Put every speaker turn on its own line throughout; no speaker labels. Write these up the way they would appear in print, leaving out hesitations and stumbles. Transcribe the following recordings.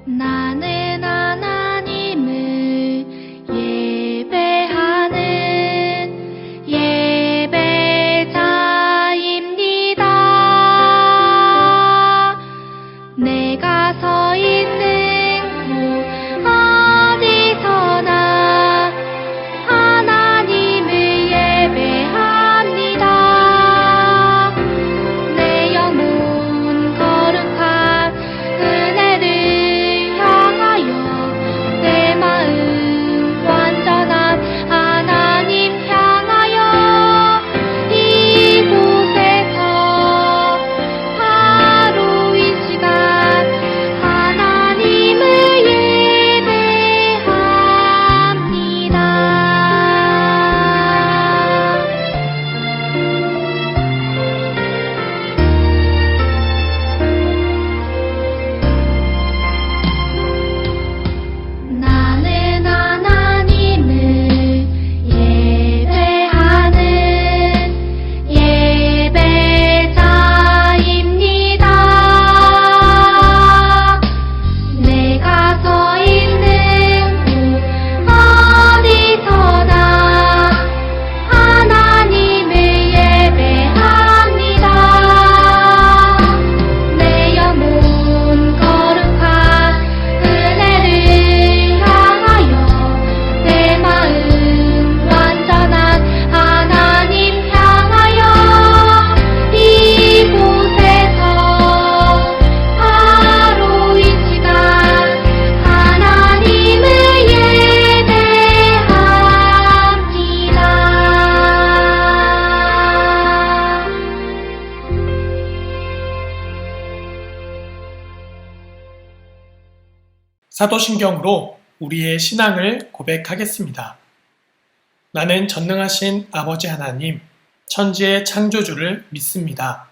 나는 하나님을 예배하는 예배자입니다. 내가 서 있는 곳 어디서나 하나님을 예배합니다. 내 영혼 거룩한 은혜를 내 마음 완전한 하나님 향하여 이곳에서 바로 이 시간 하나님을 예배합니다. 나는 하나님을 예배하는 예배자입니다. 내가 서 있는 곳 어디서나 하나님을 예배합니다. 내 영혼 거룩한 은혜를 향하여 내 마음 완전한 하나님 향하여 이곳에서 바로 이 시간 하나님을 예배합니다.
사도신경으로 우리의 신앙을 고백하겠습니다. 나는 전능하신 아버지 하나님, 천지의 창조주를 믿습니다.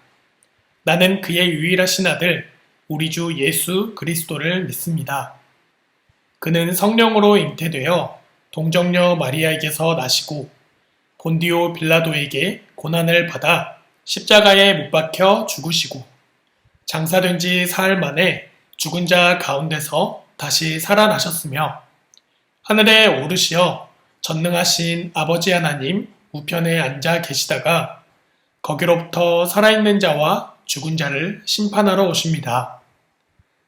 나는 그의 유일하신 아들, 우리 주 예수 그리스도를 믿습니다. 그는 성령으로 잉태되어 동정녀 마리아에게서 나시고 본디오 빌라도에게 고난을 받아 십자가에 못 박혀 죽으시고 장사된 지 사흘 만에 죽은 자 가운데서 다시 살아나셨으며 하늘에 오르시어 전능하신 아버지 하나님 우편에 앉아 계시다가 거기로부터 살아있는 자와 죽은 자를 심판하러 오십니다.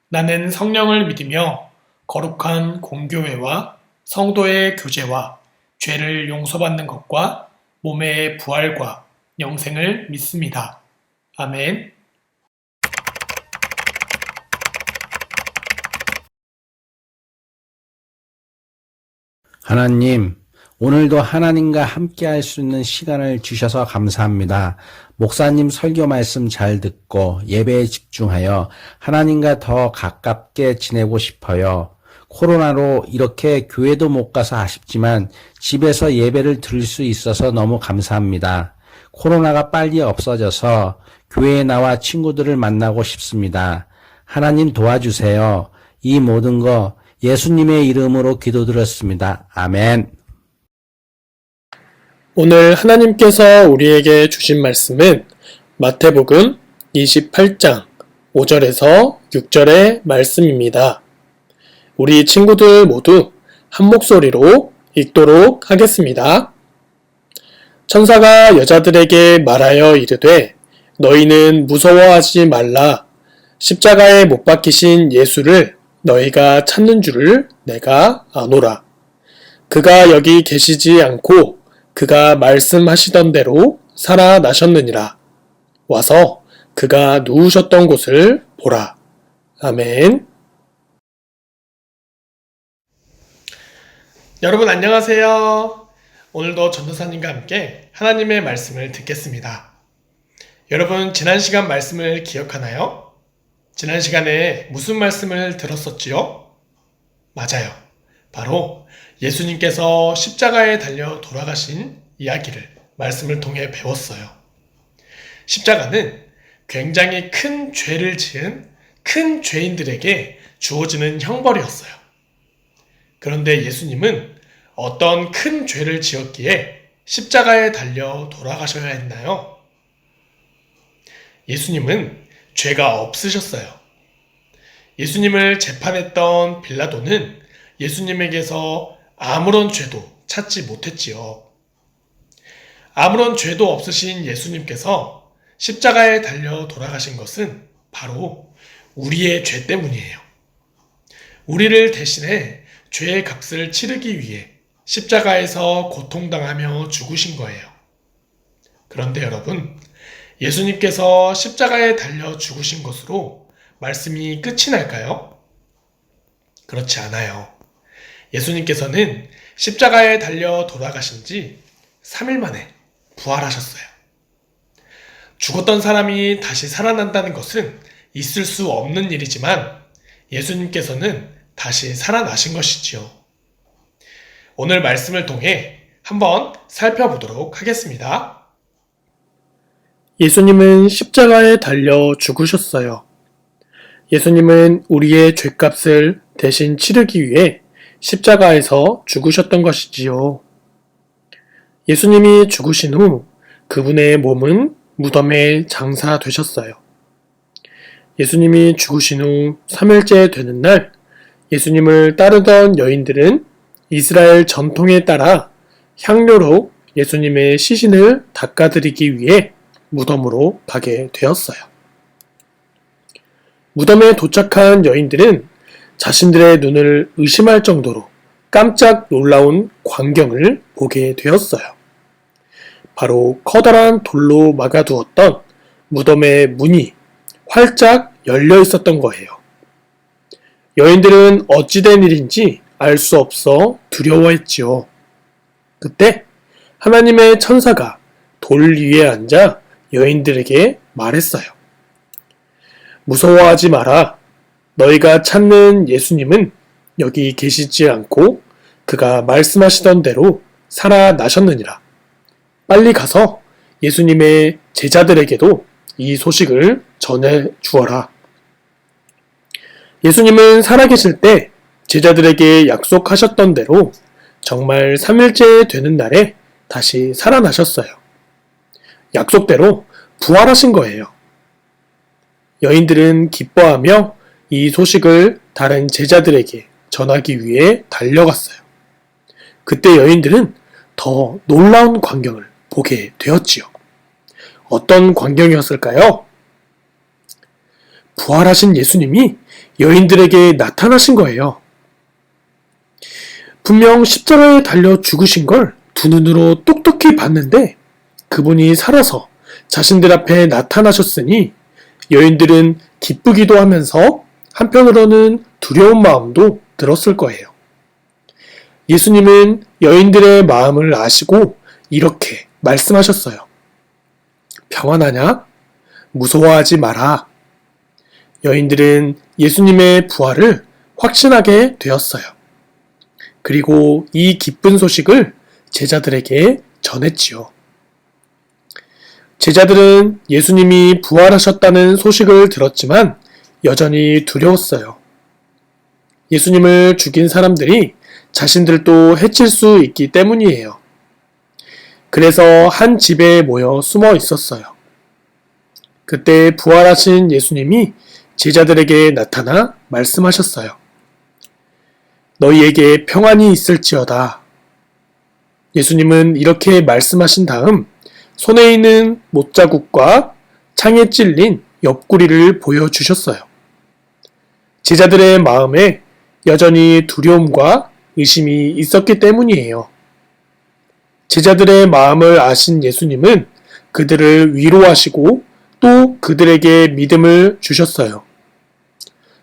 나는 성령을 믿으며 거룩한 공교회와 성도의 교제와 죄를 용서받는 것과 몸의 부활과 영생을 믿습니다. 아멘.
하나님, 오늘도 하나님과 함께 할 수 있는 시간을 주셔서 감사합니다. 목사님 설교 말씀 잘 듣고 예배에 집중하여 하나님과 더 가깝게 지내고 싶어요. 코로나로 이렇게 교회도 못 가서 아쉽지만 집에서 예배를 드릴 수 있어서 너무 감사합니다. 코로나가 빨리 없어져서 교회에 나와 친구들을 만나고 싶습니다. 하나님 도와주세요. 이 모든 거 예수님의 이름으로 기도드렸습니다. 아멘.
오늘 하나님께서 우리에게 주신 말씀은 마태복음 28장 5절에서 6절의 말씀입니다. 우리 친구들 모두 한 목소리로 읽도록 하겠습니다. 천사가 여자들에게 말하여 이르되 너희는 무서워하지 말라. 십자가에 못 박히신 예수를 너희가 찾는 줄을 내가 아노라. 그가 여기 계시지 않고 그가 말씀하시던 대로 살아나셨느니라. 와서 그가 누우셨던 곳을 보라. 아멘. 여러분 안녕하세요. 오늘도 전도사님과 함께 하나님의 말씀을 듣겠습니다. 여러분 지난 시간 말씀을 기억하나요? 지난 시간에 무슨 말씀을 들었었지요? 맞아요. 바로 예수님께서 십자가에 달려 돌아가신 이야기를 말씀을 통해 배웠어요. 십자가는 굉장히 큰 죄를 지은 큰 죄인들에게 주어지는 형벌이었어요. 그런데 예수님은 어떤 큰 죄를 지었기에 십자가에 달려 돌아가셔야 했나요? 예수님은 죄가 없으셨어요. 예수님을 재판했던 빌라도는 예수님에게서 아무런 죄도 찾지 못했지요. 아무런 죄도 없으신 예수님께서 십자가에 달려 돌아가신 것은 바로 우리의 죄 때문이에요. 우리를 대신해 죄의 값을 치르기 위해 십자가에서 고통당하며 죽으신 거예요. 그런데 여러분, 예수님께서 십자가에 달려 죽으신 것으로 말씀이 끝이 날까요? 그렇지 않아요. 예수님께서는 십자가에 달려 돌아가신 지 3일 만에 부활하셨어요. 죽었던 사람이 다시 살아난다는 것은 있을 수 없는 일이지만 예수님께서는 다시 살아나신 것이지요. 오늘 말씀을 통해 한번 살펴보도록 하겠습니다. 예수님은 십자가에 달려 죽으셨어요. 예수님은 우리의 죄값을 대신 치르기 위해 십자가에서 죽으셨던 것이지요. 예수님이 죽으신 후 그분의 몸은 무덤에 장사되셨어요. 예수님이 죽으신 후 3일째 되는 날 예수님을 따르던 여인들은 이스라엘 전통에 따라 향료로 예수님의 시신을 닦아드리기 위해 무덤으로 가게 되었어요. 무덤에 도착한 여인들은 자신들의 눈을 의심할 정도로 깜짝 놀라운 광경을 보게 되었어요. 바로 커다란 돌로 막아두었던 무덤의 문이 활짝 열려 있었던 거예요. 여인들은 어찌된 일인지 알 수 없어 두려워했지요. 그때 하나님의 천사가 돌 위에 앉아 여인들에게 말했어요. 무서워하지 마라. 너희가 찾는 예수님은 여기 계시지 않고 그가 말씀하시던 대로 살아나셨느니라. 빨리 가서 예수님의 제자들에게도 이 소식을 전해 주어라. 예수님은 살아계실 때 제자들에게 약속하셨던 대로 정말 3일째 되는 날에 다시 살아나셨어요. 약속대로 부활하신 거예요. 여인들은 기뻐하며 이 소식을 다른 제자들에게 전하기 위해 달려갔어요. 그때 여인들은 더 놀라운 광경을 보게 되었지요. 어떤 광경이었을까요? 부활하신 예수님이 여인들에게 나타나신 거예요. 분명 십자가에 달려 죽으신 걸 두 눈으로 똑똑히 봤는데 그분이 살아서 자신들 앞에 나타나셨으니 여인들은 기쁘기도 하면서 한편으로는 두려운 마음도 들었을 거예요. 예수님은 여인들의 마음을 아시고 이렇게 말씀하셨어요. 평안하냐? 무서워하지 마라. 여인들은 예수님의 부활을 확신하게 되었어요. 그리고 이 기쁜 소식을 제자들에게 전했지요. 제자들은 예수님이 부활하셨다는 소식을 들었지만 여전히 두려웠어요. 예수님을 죽인 사람들이 자신들도 해칠 수 있기 때문이에요. 그래서 한 집에 모여 숨어 있었어요. 그때 부활하신 예수님이 제자들에게 나타나 말씀하셨어요. 너희에게 평안이 있을지어다. 예수님은 이렇게 말씀하신 다음 손에 있는 못자국과 창에 찔린 옆구리를 보여주셨어요. 제자들의 마음에 여전히 두려움과 의심이 있었기 때문이에요. 제자들의 마음을 아신 예수님은 그들을 위로하시고 또 그들에게 믿음을 주셨어요.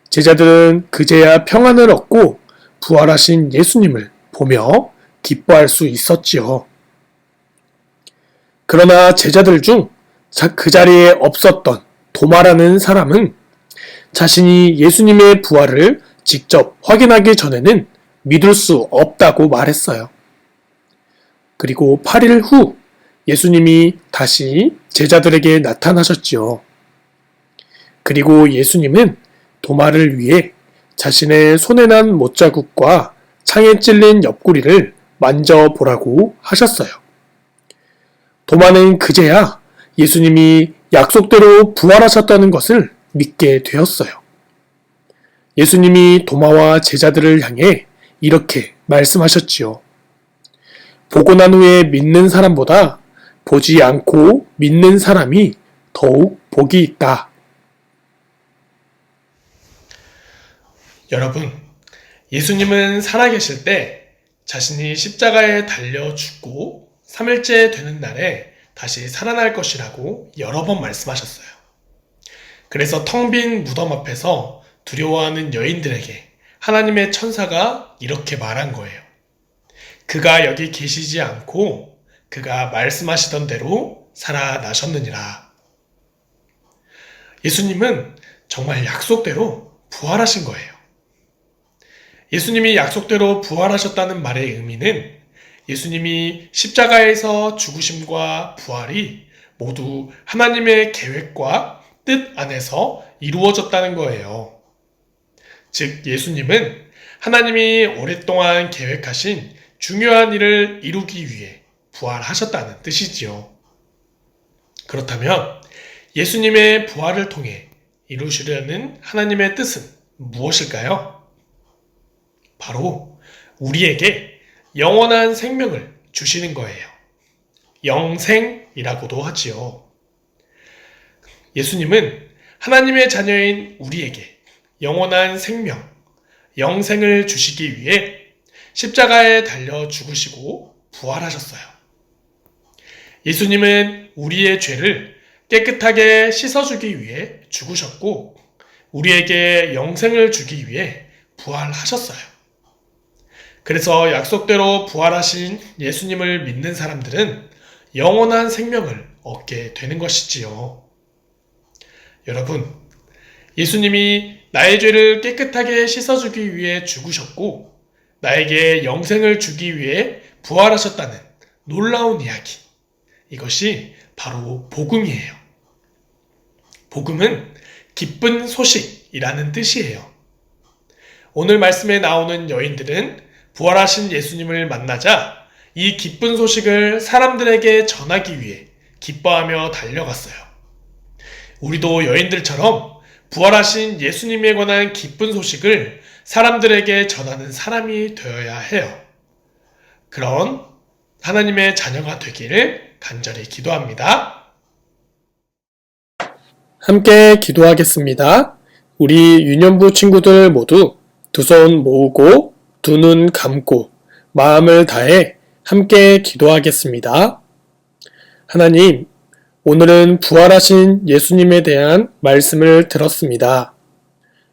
제자들은 그제야 평안을 얻고 부활하신 예수님을 보며 기뻐할 수 있었지요. 그러나 제자들 중 그 자리에 없었던 도마라는 사람은 자신이 예수님의 부활을 직접 확인하기 전에는 믿을 수 없다고 말했어요. 그리고 8일 후 예수님이 다시 제자들에게 나타나셨지요. 그리고 예수님은 도마를 위해 자신의 손에 난 못자국과 창에 찔린 옆구리를 만져보라고 하셨어요. 도마는 그제야 예수님이 약속대로 부활하셨다는 것을 믿게 되었어요. 예수님이 도마와 제자들을 향해 이렇게 말씀하셨지요. 보고 난 후에 믿는 사람보다 보지 않고 믿는 사람이 더욱 복이 있다. 여러분, 예수님은 살아계실 때 자신이 십자가에 달려 죽고 3일째 되는 날에 다시 살아날 것이라고 여러 번 말씀하셨어요. 그래서 텅 빈 무덤 앞에서 두려워하는 여인들에게 하나님의 천사가 이렇게 말한 거예요. 그가 여기 계시지 않고 그가 말씀하시던 대로 살아나셨느니라. 예수님은 정말 약속대로 부활하신 거예요. 예수님이 약속대로 부활하셨다는 말의 의미는 예수님이 십자가에서 죽으심과 부활이 모두 하나님의 계획과 뜻 안에서 이루어졌다는 거예요. 즉, 예수님은 하나님이 오랫동안 계획하신 중요한 일을 이루기 위해 부활하셨다는 뜻이지요. 그렇다면 예수님의 부활을 통해 이루시려는 하나님의 뜻은 무엇일까요? 바로 우리에게 영원한 생명을 주시는 거예요. 영생이라고도 하지요. 예수님은 하나님의 자녀인 우리에게 영원한 생명, 영생을 주시기 위해 십자가에 달려 죽으시고 부활하셨어요. 예수님은 우리의 죄를 깨끗하게 씻어주기 위해 죽으셨고 우리에게 영생을 주기 위해 부활하셨어요. 그래서 약속대로 부활하신 예수님을 믿는 사람들은 영원한 생명을 얻게 되는 것이지요. 여러분, 예수님이 나의 죄를 깨끗하게 씻어주기 위해 죽으셨고 나에게 영생을 주기 위해 부활하셨다는 놀라운 이야기. 이것이 바로 복음이에요. 복음은 기쁜 소식이라는 뜻이에요. 오늘 말씀에 나오는 여인들은 부활하신 예수님을 만나자 이 기쁜 소식을 사람들에게 전하기 위해 기뻐하며 달려갔어요. 우리도 여인들처럼 부활하신 예수님에 관한 기쁜 소식을 사람들에게 전하는 사람이 되어야 해요. 그런 하나님의 자녀가 되기를 간절히 기도합니다. 함께 기도하겠습니다. 우리 유년부 친구들 모두 두 손 모으고 두 눈 감고 마음을 다해 함께 기도하겠습니다. 하나님, 오늘은 부활하신 예수님에 대한 말씀을 들었습니다.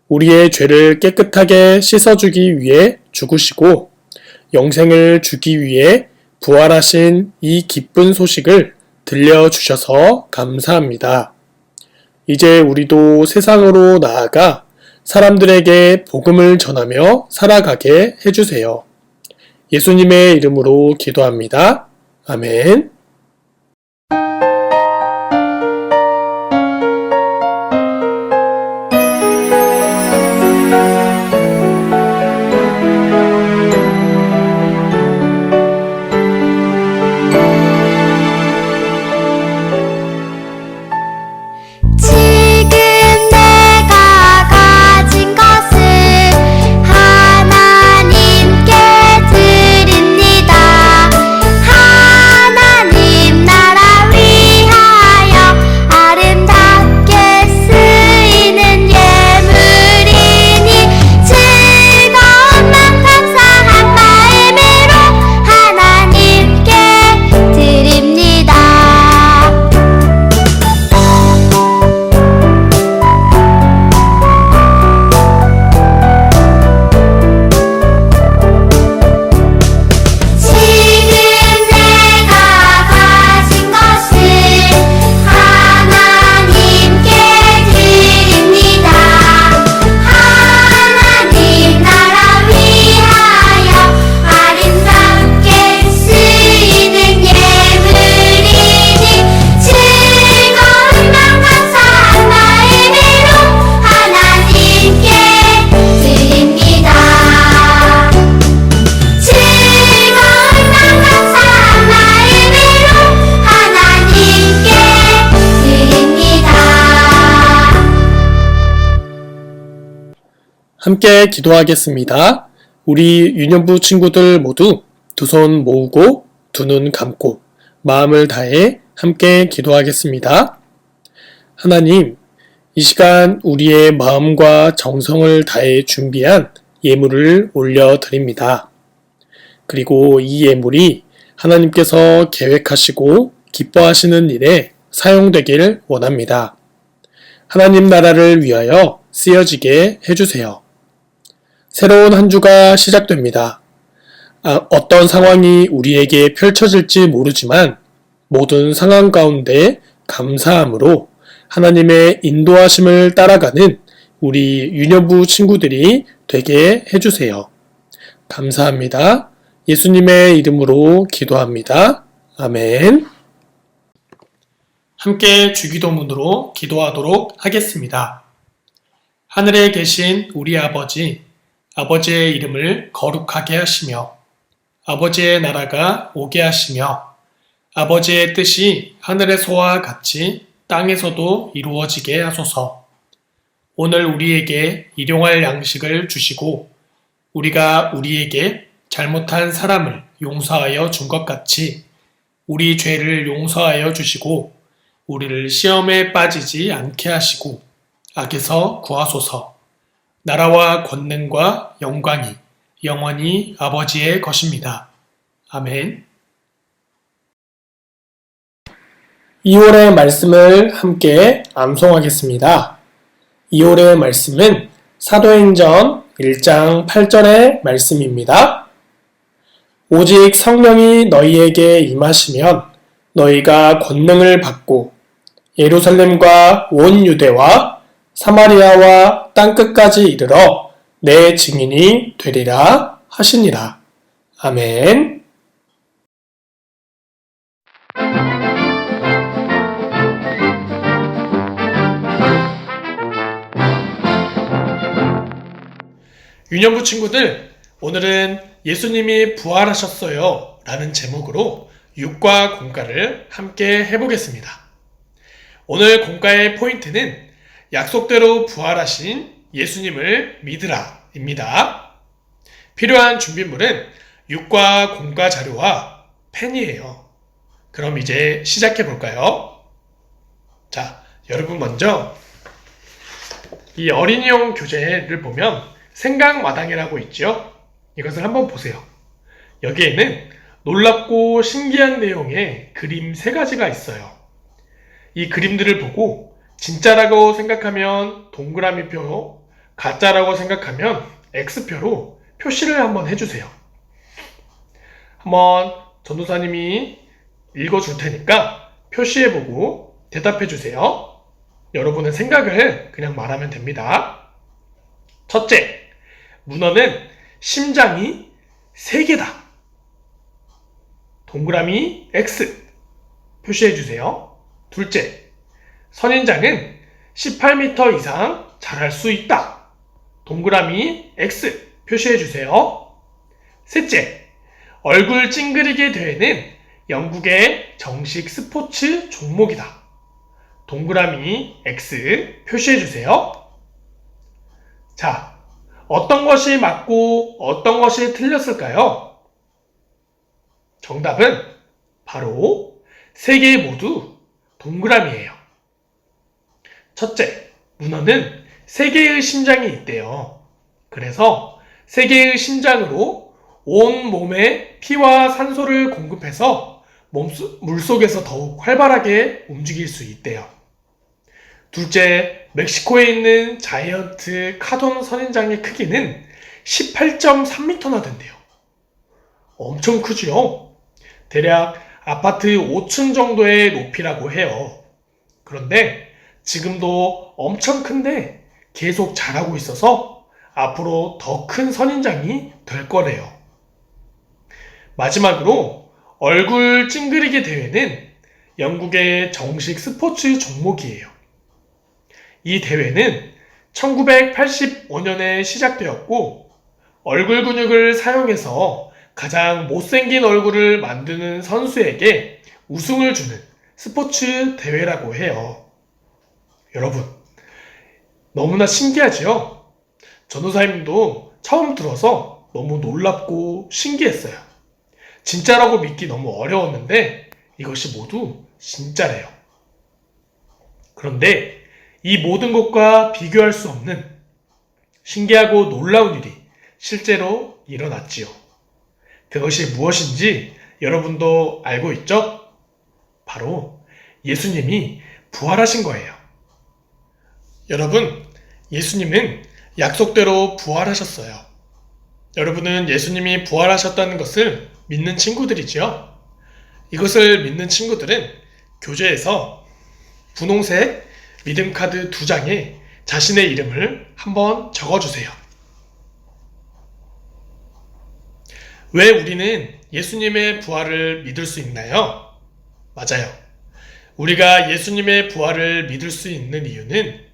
우리의 죄를 깨끗하게 씻어주기 위해 죽으시고 영생을 주기 위해 부활하신 이 기쁜 소식을 들려주셔서 감사합니다. 이제 우리도 세상으로 나아가 사람들에게 복음을 전하며 살아가게 해주세요. 예수님의 이름으로 기도합니다. 아멘.
하나님
함께 기도하겠습니다. 우리 유년부 친구들 모두 두 손 모으고 두 눈 감고 마음을 다해 함께 기도하겠습니다. 하나님, 이 시간 우리의 마음과 정성을 다해 준비한 예물을 올려드립니다. 그리고 이 예물이 하나님께서 계획하시고 기뻐하시는 일에 사용되길 원합니다. 하나님 나라를 위하여 쓰여지게 해주세요. 새로운 한 주가 시작됩니다. 어떤 상황이 우리에게 펼쳐질지 모르지만 모든 상황 가운데 감사함으로 하나님의 인도하심을 따라가는 우리 유년부 친구들이 되게 해주세요. 감사합니다. 예수님의 이름으로 기도합니다. 아멘. 함께 주기도문으로 기도하도록 하겠습니다. 하늘에 계신 우리 아버지, 아버지의 이름을 거룩하게 하시며 아버지의 나라가 오게 하시며 아버지의 뜻이 하늘에서와 같이 땅에서도 이루어지게 하소서. 오늘 우리에게 일용할 양식을 주시고 우리가 우리에게 잘못한 사람을 용서하여 준 것 같이 우리 죄를 용서하여 주시고 우리를 시험에 빠지지 않게 하시고 악에서 구하소서. 나라와 권능과 영광이 영원히 아버지의 것입니다. 아멘. 2월의 말씀을 함께 암송하겠습니다. 2월의 말씀은 사도행전 1장 8절의 말씀입니다. 오직 성령이 너희에게 임하시면 너희가 권능을 받고 예루살렘과 온 유대와 사마리아와 땅끝까지 이르러 내 증인이 되리라 하시니라. 아멘. 유년부 친구들, 오늘은 예수님이 부활하셨어요 라는 제목으로 육과 공과를 함께 해보겠습니다. 오늘 공과의 포인트는 약속대로 부활하신 예수님을 믿으라 입니다. 필요한 준비물은 육과 공과 자료와 펜이에요. 그럼 이제 시작해 볼까요? 자, 여러분 먼저 이 어린이용 교재를 보면 생각마당이라고 있죠? 이것을 한번 보세요. 여기에는 놀랍고 신기한 내용의 그림 3가지가 있어요. 이 그림들을 보고 진짜라고 생각하면 동그라미표, 가짜라고 생각하면 X표로 표시를 한번 해주세요. 한번 전도사님이 읽어줄 테니까 표시해보고 대답해주세요. 여러분의 생각을 그냥 말하면 됩니다. 첫째, 문어는 심장이 3개다. 동그라미 X 표시해주세요. 둘째, 선인장은 18m 이상 자랄 수 있다. 동그라미 X 표시해주세요. 셋째, 얼굴 찡그리게 대회는 영국의 정식 스포츠 종목이다. 동그라미 X 표시해주세요. 자, 어떤 것이 맞고 어떤 것이 틀렸을까요? 정답은 바로 3개 모두 동그라미예요. 첫째, 문어는 3개의 심장이 있대요. 그래서 3개의 심장으로 온 몸에 피와 산소를 공급해서 물속에서 더욱 활발하게 움직일 수 있대요. 둘째, 멕시코에 있는 자이언트 카돈 선인장의 크기는 18.3m나 된대요. 엄청 크죠? 대략 아파트 5층 정도의 높이라고 해요. 그런데 지금도 엄청 큰데 계속 자라고 있어서 앞으로 더 큰 선인장이 될 거래요. 마지막으로 얼굴 찡그리기 대회는 영국의 정식 스포츠 종목이에요. 이 대회는 1985년에 시작되었고 얼굴 근육을 사용해서 가장 못생긴 얼굴을 만드는 선수에게 우승을 주는 스포츠 대회라고 해요. 여러분, 너무나 신기하지요? 전도사님도 처음 들어서 너무 놀랍고 신기했어요. 진짜라고 믿기 너무 어려웠는데 이것이 모두 진짜래요. 그런데 이 모든 것과 비교할 수 없는 신기하고 놀라운 일이 실제로 일어났지요. 그것이 무엇인지 여러분도 알고 있죠? 바로 예수님이 부활하신 거예요. 여러분, 예수님은 약속대로 부활하셨어요. 여러분은 예수님이 부활하셨다는 것을 믿는 친구들이지요. 이것을 믿는 친구들은 교재에서 분홍색 믿음카드 2장에 자신의 이름을 한번 적어주세요. 왜 우리는 예수님의 부활을 믿을 수 있나요? 맞아요. 우리가 예수님의 부활을 믿을 수 있는 이유는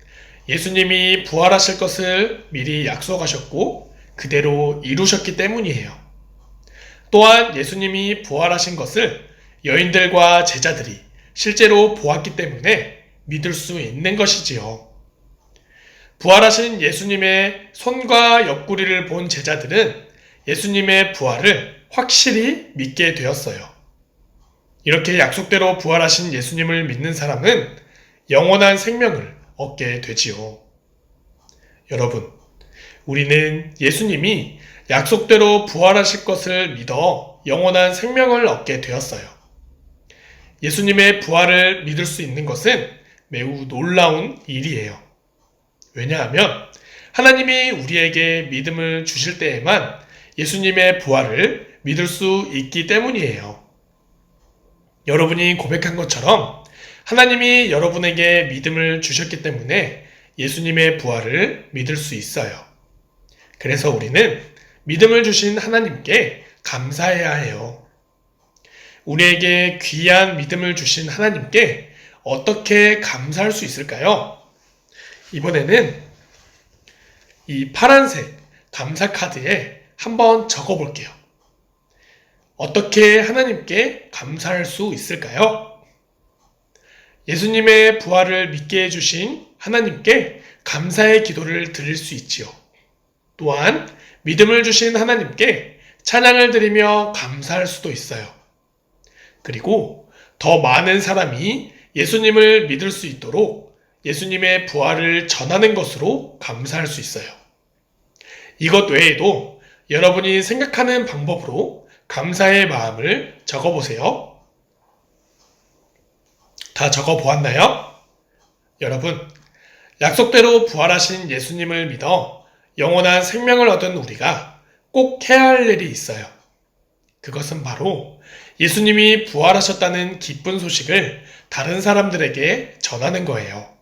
예수님이 부활하실 것을 미리 약속하셨고 그대로 이루셨기 때문이에요. 또한 예수님이 부활하신 것을 여인들과 제자들이 실제로 보았기 때문에 믿을 수 있는 것이지요. 부활하신 예수님의 손과 옆구리를 본 제자들은 예수님의 부활을 확실히 믿게 되었어요. 이렇게 약속대로 부활하신 예수님을 믿는 사람은 영원한 생명을 얻게 되지요. 여러분, 우리는 예수님이 약속대로 부활하실 것을 믿어 영원한 생명을 얻게 되었어요. 예수님의 부활을 믿을 수 있는 것은 매우 놀라운 일이에요. 왜냐하면 하나님이 우리에게 믿음을 주실 때에만 예수님의 부활을 믿을 수 있기 때문이에요. 여러분이 고백한 것처럼 하나님이 여러분에게 믿음을 주셨기 때문에 예수님의 부활을 믿을 수 있어요. 그래서 우리는 믿음을 주신 하나님께 감사해야 해요. 우리에게 귀한 믿음을 주신 하나님께 어떻게 감사할 수 있을까요? 이번에는 이 파란색 감사 카드에 한번 적어 볼게요. 어떻게 하나님께 감사할 수 있을까요? 예수님의 부활을 믿게 해주신 하나님께 감사의 기도를 드릴 수 있지요. 또한 믿음을 주신 하나님께 찬양을 드리며 감사할 수도 있어요. 그리고 더 많은 사람이 예수님을 믿을 수 있도록 예수님의 부활을 전하는 것으로 감사할 수 있어요. 이것 외에도 여러분이 생각하는 방법으로 감사의 마음을 적어보세요. 다 적어보았나요? 여러분, 약속대로 부활하신 예수님을 믿어 영원한 생명을 얻은 우리가 꼭 해야 할 일이 있어요. 그것은 바로 예수님이 부활하셨다는 기쁜 소식을 다른 사람들에게 전하는 거예요.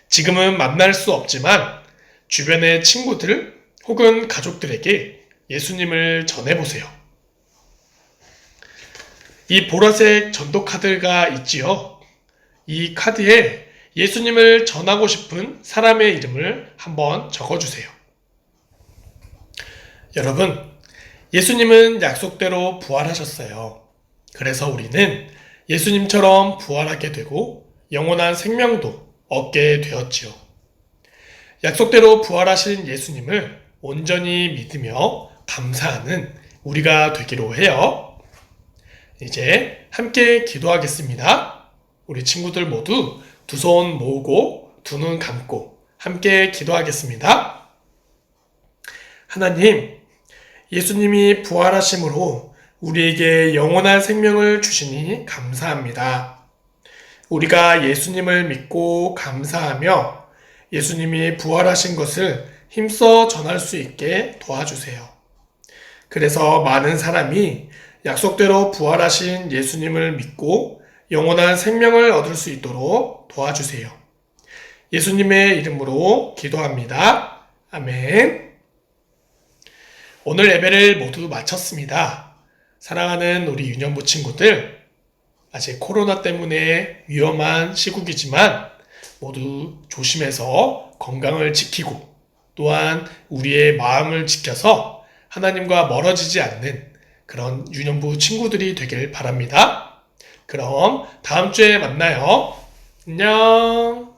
지금은 만날 수 없지만 주변의 친구들 혹은 가족들에게 예수님을 전해보세요. 이 보라색 전도 카드가 있지요. 이 카드에 예수님을 전하고 싶은 사람의 이름을 한번 적어주세요. 여러분, 예수님은 약속대로 부활하셨어요. 그래서 우리는 예수님처럼 부활하게 되고 영원한 생명도 얻게 되었지요. 약속대로 부활하신 예수님을 온전히 믿으며 감사하는 우리가 되기로 해요. 이제 함께 기도하겠습니다. 우리 친구들 모두 두 손 모으고 두 눈 감고 함께 기도하겠습니다. 하나님, 예수님이 부활하심으로 우리에게 영원한 생명을 주시니 감사합니다. 우리가 예수님을 믿고 감사하며 예수님이 부활하신 것을 힘써 전할 수 있게 도와주세요. 그래서 많은 사람이 약속대로 부활하신 예수님을 믿고 영원한 생명을 얻을 수 있도록 도와주세요. 예수님의 이름으로 기도합니다. 아멘. 오늘 예배를 모두 마쳤습니다. 사랑하는 우리 유년부 친구들, 아직 코로나 때문에 위험한 시국이지만 모두 조심해서 건강을 지키고 또한 우리의 마음을 지켜서 하나님과 멀어지지 않는 그런 유년부 친구들이 되길 바랍니다. 그럼 다음 주에 만나요. 안녕.